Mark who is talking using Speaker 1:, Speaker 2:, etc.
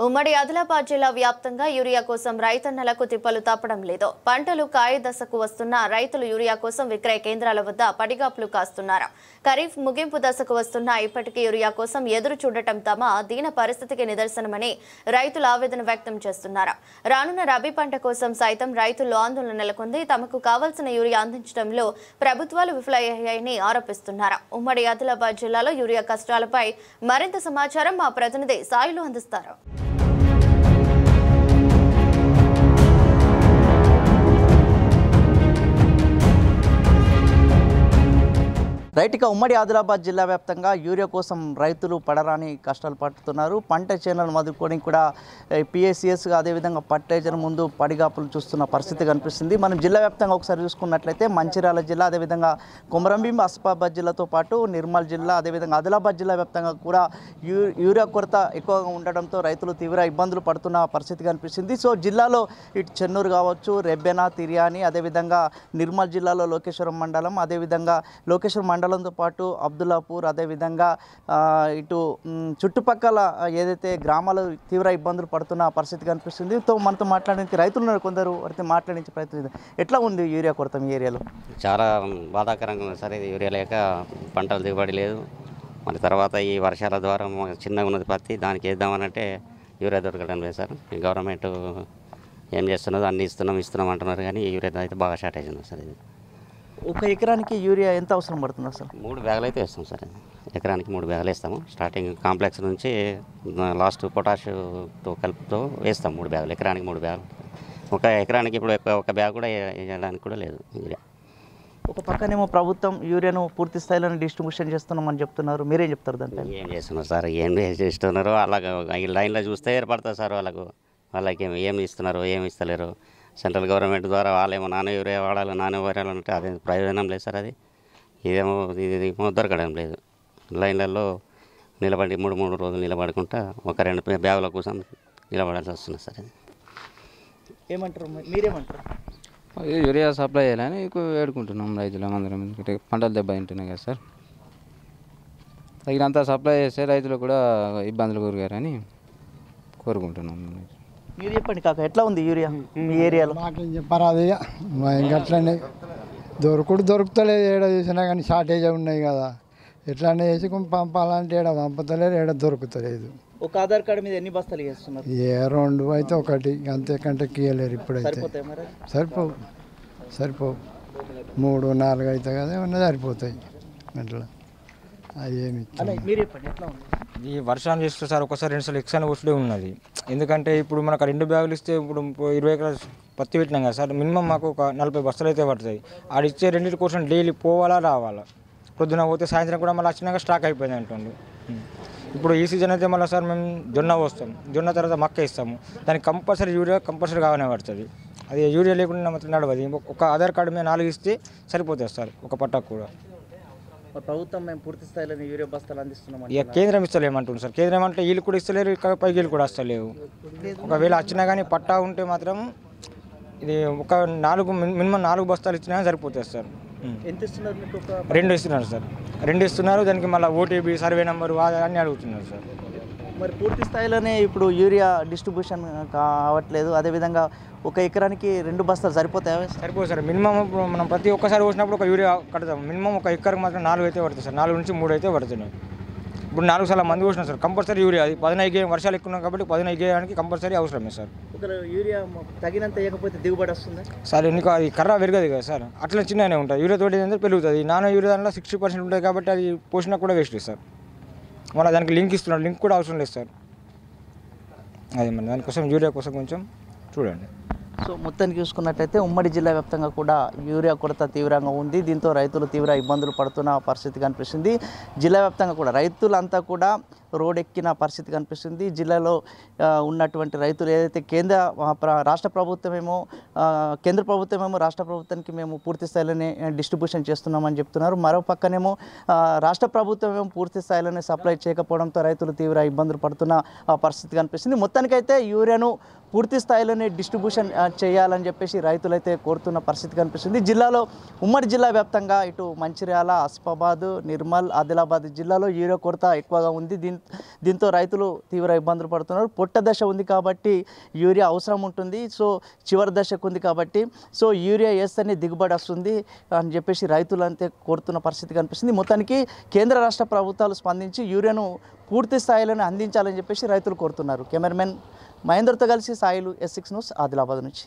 Speaker 1: ఉమ్మడి ఆదిలాబాద్ జిల్లా వ్యాప్తంగా యూరియా కోసం రైతన్నలకు తిప్పలు తప్పడం లేదు. పంటలు కాయ దశకు వస్తున్న రైతులు యూరియా కోసం విక్రయ కేంద్రాల వద్ద పడిగాపులు కాస్తున్నారు. ఖరీఫ్ ముగింపు దశకు వస్తున్న ఇప్పటికీ యూరియా కోసం ఎదురు చూడటం తమ దీన పరిస్థితికి నిదర్శనమని రైతులు ఆవేదన వ్యక్తం చేస్తున్నారు. రానున్న రబీ పంట కోసం సైతం రైతుల్లో ఆందోళన నెలకొంది. తమకు కావాల్సిన యూరియా అందించడంలో ప్రభుత్వాలు విఫలమయ్యాయని ఆరోపిస్తున్నారు. ఉమ్మడి ఆదిలాబాద్ జిల్లాలో యూరియా కష్టాలపై మరింత సమాచారం మా ప్రతినిధి సాయిలు అందిస్తారు.
Speaker 2: రైట్గా ఉమ్మడి ఆదిలాబాద్ జిల్లా వ్యాప్తంగా యూరియా కోసం రైతులు పడరాని కష్టాలు పడుతున్నారు. పంట చేనులను వదులుకొని కూడా పిఎస్సిఎస్ అదేవిధంగా ఫర్టిలైజర్ ముందు పడిగాపులు చూస్తున్న పరిస్థితి కనిపిస్తుంది. మనం జిల్లా వ్యాప్తంగా ఒకసారి చూసుకున్నట్లయితే మంచిర్యాల జిల్లా, అదేవిధంగా కొమరంభీం ఆసిఫాబాద్ జిల్లాతో పాటు నిర్మల్ జిల్లా, అదేవిధంగా ఆదిలాబాద్ జిల్లా వ్యాప్తంగా కూడా యూరియా కొరత ఎక్కువగా ఉండడంతో రైతులు తీవ్ర ఇబ్బందులు పడుతున్న పరిస్థితి కనిపిస్తుంది. సో జిల్లాలో ఇటు చెన్నూరు కావచ్చు, రెబ్బెన, తిర్యాని, అదేవిధంగా నిర్మల్ జిల్లాలో లోకేశ్వరం మండలం, అదేవిధంగా లోకేశ్వరం మండలంతో పాటు అబ్దుల్లాపూర్, అదేవిధంగా ఇటు చుట్టుపక్కల ఏదైతే గ్రామాలు తీవ్ర ఇబ్బందులు పడుతున్న పరిస్థితి కనిపిస్తుంది. తో మనతో మాట్లాడడానికి రైతులు ఉన్నారు, కొందరు వారితో మాట్లాడించే ప్రయత్నం. ఎట్లా ఉంది యూరియా కొరత మీ ఏరియాలో?
Speaker 3: చాలా బాధాకరంగా ఉంది సార్. ఇది యూరియా లేక పంటలు దిగుబడి లేదు. మరి తర్వాత ఈ వర్షాల ద్వారా చిన్నగా ఉన్నది పత్తి, దానికి వేద్దామనంటే యూరియా దొరకడం లేదు సార్. గవర్నమెంట్ ఏం చేస్తున్నదో అన్నీ ఇస్తున్నాం అంటున్నారు, కానీ యూరియా అయితే బాగా షార్టేజ్ ఉంది సార్. ఇది
Speaker 2: ఒక ఎకరానికి యూరియా ఎంత అవసరం పడుతుంది అసలు?
Speaker 3: 3 బ్యాగులు అయితే వేస్తాం సార్. ఎకరానికి 3 బ్యాగులు వేస్తాము. స్టార్టింగ్ కాంప్లెక్స్ నుంచి లాస్ట్ పొటాషియంతో కలుపుతో వేస్తాం 3 బ్యాగులు. ఎకరానికి 3 బ్యాగులు. ఒక ఎకరానికి ఇప్పుడు ఒక బ్యాగ్ కూడా వేయడానికి కూడా లేదు యూరియా.
Speaker 2: ఒక పక్కనేమో ప్రభుత్వం యూరియాను పూర్తి స్థాయిలో డిస్ట్రిబ్యూషన్ చేస్తున్నామని చెప్తున్నారు, మీరేం చెప్తారు దాంట్లో?
Speaker 3: ఏం చేస్తున్నారు సార్, ఏం చేస్తున్నారో అలాగ ఈ లైన్లో చూస్తే ఏర్పడుతుంది సార్. వాళ్ళకి ఏమి ఇస్తున్నారు, ఏమి ఇస్తలేరు. సెంట్రల్ గవర్నమెంట్ ద్వారా వాళ్ళేమో నానో యూరియా వాడాలంటే అదే ప్రయోజనం లేదు సార్. ఇదేమో దొరకడం లేదు. లైన్లలో నిలబడి 3 రోజులు నిలబడుకుంటా ఒక 2 బ్యాగుల కోసం నిలబడాల్సి వస్తుంది సార్. అది
Speaker 2: ఏమంటారు, మీరేమంటారు?
Speaker 4: యూరియా సప్లై చేయాలని వేడుకుంటున్నాం రైతులు అందరం. ఎందుకంటే పంటలు దెబ్బతింటున్నాయి కదా సార్. తగినంత సప్లై చేస్తే రైతులు కూడా ఇబ్బందులు కోరుగారని కోరుకుంటున్నాం.
Speaker 2: మీరు చెప్పండి కాక, ఎట్లా ఉంది యూరియా మీ ఏరియాలో?
Speaker 5: మాకేం చెప్పారు, అది ఇంకట్లనే దొరుకుతలేదు. ఏడ చూసినా కానీ షార్టేజ్ ఉన్నాయి కదా. ఎట్లనే వేసి పంపాలంటే ఏడ పంపుతలేరు, ఏడ దొరుకుతలేదు.
Speaker 2: ఒక ఆధార్ కార్డు మీద ఎన్ని బస్తాలు చేస్తున్నారు?
Speaker 5: 2 అయితే 1 అంతేకంటే కీయలేరు ఇప్పుడైతే. సరిపోవు 3, 4 అయితే కదా ఏమన్నా సరిపోతాయి. అట్లా అవేమి
Speaker 2: మీరు చెప్పండి, ఎట్లా ఉంది?
Speaker 6: ఈ వర్షాలు చేస్తే సార్ ఒకసారి 2 సార్లు ఎక్స్ట్రా వస్తూనే ఉన్నది. ఎందుకంటే ఇప్పుడు మనకు 2 బ్యాగులు ఇస్తే ఇప్పుడు 20 ఎకరాలు పత్తి పెట్టినాం కదా సార్. మినిమం మాకు ఒక 40 బస్తాలు అయితే పడుతుంది. ఆడిచ్చే 2 కోసం డైలీ పోవాలా రావాలా. పొద్దున పోతే సాయంత్రం కూడా మళ్ళీ వచ్చినాక స్టాక్ అయిపోయింది అంటుండు. ఇప్పుడు ఈ సీజన్ అయితే మళ్ళీ సార్ మేము జొన్న పోస్తాం, జొన్న తర్వాత మక్క ఇస్తాము. దానికి యూరియా కంపల్సరీ కావాలనే పడుతుంది. అది యూరియా లేకుండా మాత్రం నడవదు. ఒక ఆధార్ కార్డు మీద 4 ఇస్తే సరిపోతుంది సార్ ఒక పట్టాకు కూడా.
Speaker 2: ప్రభుత్వం మేము పూర్తి స్థాయిలో యూరియా బస్తాలు అందిస్తున్నాం.
Speaker 6: ఇక కేంద్రం ఇస్తలేమంటుంది సార్. కేంద్రం అంటే వీళ్ళు కూడా ఇస్తలేరు, పైకి వీళ్ళు కూడా వస్తలేవు. ఒకవేళ వచ్చినా కానీ పట్టా ఉంటే మాత్రం ఇది ఒక మినిమం 4 బస్తాలు ఇచ్చినా సరిపోతుంది సార్.
Speaker 2: ఎంత ఇస్తున్నారు మీకు?
Speaker 6: 2 ఇస్తున్నారు సార్. 2 ఇస్తున్నారు. దానికి మళ్ళీ ఓటీపీ, సర్వే నెంబరు అన్నీ అడుగుతున్నారు సార్.
Speaker 2: మరి పూర్తి స్థాయిలోనే ఇప్పుడు యూరియా డిస్ట్రిబ్యూషన్ కావట్లేదు. అదేవిధంగా ఒక ఎకరానికి 2 బస్తాలు సరిపోతాయా?
Speaker 6: సరిపోదు సార్. మినిమం మనం ప్రతి ఒక్కసారి వచ్చినప్పుడు ఒక యూరియా కడతాం. మినిమం ఒక ఎకరకు మాత్రం 4 అయితే పడుతుంది సార్. 4 నుంచి 3 అయితే పడుతున్నాయి. ఇప్పుడు 4 సార్లు మంది వచ్చినాం సార్. కంపల్సరీ యూరియా అది 15 గేయం వర్షాలు ఎక్కువ ఉన్నాయి కాబట్టి 15 గేయానికి కంపల్సరీ అవసరమే సార్.
Speaker 2: యూరియా తగినంత వేయకపోతే దిగుబడి వస్తుంది
Speaker 6: సార్. ఎందుకు అది కర్ర పెరగదు కదా సార్, అట్లా చిన్నగానే ఉంటుంది. యూరియా తోటి ఏంటంటే పెరుగుతుంది. నానో యూరియా దాంట్లో 60% ఉంటుంది కాబట్టి అది పోషణ కూడా వేస్ట్ సార్. మళ్ళీ దానికి లింక్ ఇస్తున్నాడు, లింక్ కూడా అవసరం లేదు సార్. అది మన దానికోసం యూరియా కోసం కొంచెం చూడండి.
Speaker 2: సో మొత్తానికి చూసుకున్నట్లయితే ఉమ్మడి జిల్లా వ్యాప్తంగా కూడా యూరియా కొరత తీవ్రంగా ఉంది. దీంతో రైతులు తీవ్ర ఇబ్బందులు పడుతున్న పరిస్థితి కనిపిస్తుంది. జిల్లా వ్యాప్తంగా కూడా రైతులంతా కూడా రోడ్ ఎక్కిన పరిస్థితి కనిపిస్తుంది. జిల్లాలో ఉన్నటువంటి రైతులు ఏదైతే రాష్ట్ర ప్రభుత్వమేమో రాష్ట్ర ప్రభుత్వానికి మేము పూర్తి స్థాయిలోనే డిస్ట్రిబ్యూషన్ చేస్తున్నామని చెప్తున్నారు. మరో పక్కనేమో రాష్ట్ర ప్రభుత్వం పూర్తి స్థాయిలోనే సప్లై చేయకపోవడంతో రైతులు తీవ్ర ఇబ్బందులు పడుతున్న పరిస్థితి కనిపిస్తుంది. మొత్తానికైతే యూరియాను పూర్తి స్థాయిలోనే డిస్ట్రిబ్యూషన్ చేయాలని చెప్పేసి రైతులైతే కోరుతున్న పరిస్థితి కనిపిస్తుంది. జిల్లాలో ఉమ్మడి జిల్లా వ్యాప్తంగా ఇటు మంచిర్యాల, ఆసిఫాబాద్, నిర్మల్, ఆదిలాబాద్ జిల్లాలో యూరియా కొరత ఎక్కువగా ఉంది. దీంతో దీంతో రైతులు తీవ్ర ఇబ్బందులు పడుతున్నారు. పొట్ట దశ ఉంది కాబట్టి యూరియా అవసరం ఉంటుంది. సో చివరి దశకు ఉంది కాబట్టి సో యూరియా వేస్తేనే దిగుబడి వస్తుంది అని చెప్పేసి రైతులు అంతే కోరుతున్న పరిస్థితి కనిపిస్తుంది. మొత్తానికి కేంద్ర రాష్ట్ర ప్రభుత్వాలు స్పందించి యూరియాను పూర్తి స్థాయిలోనే అందించాలని చెప్పేసి రైతులు కోరుతున్నారు. కెమెరామెన్ మహేందర్తో కలిసి సాయిలు, S6 న్యూస్, ఆదిలాబాద్ నుంచి.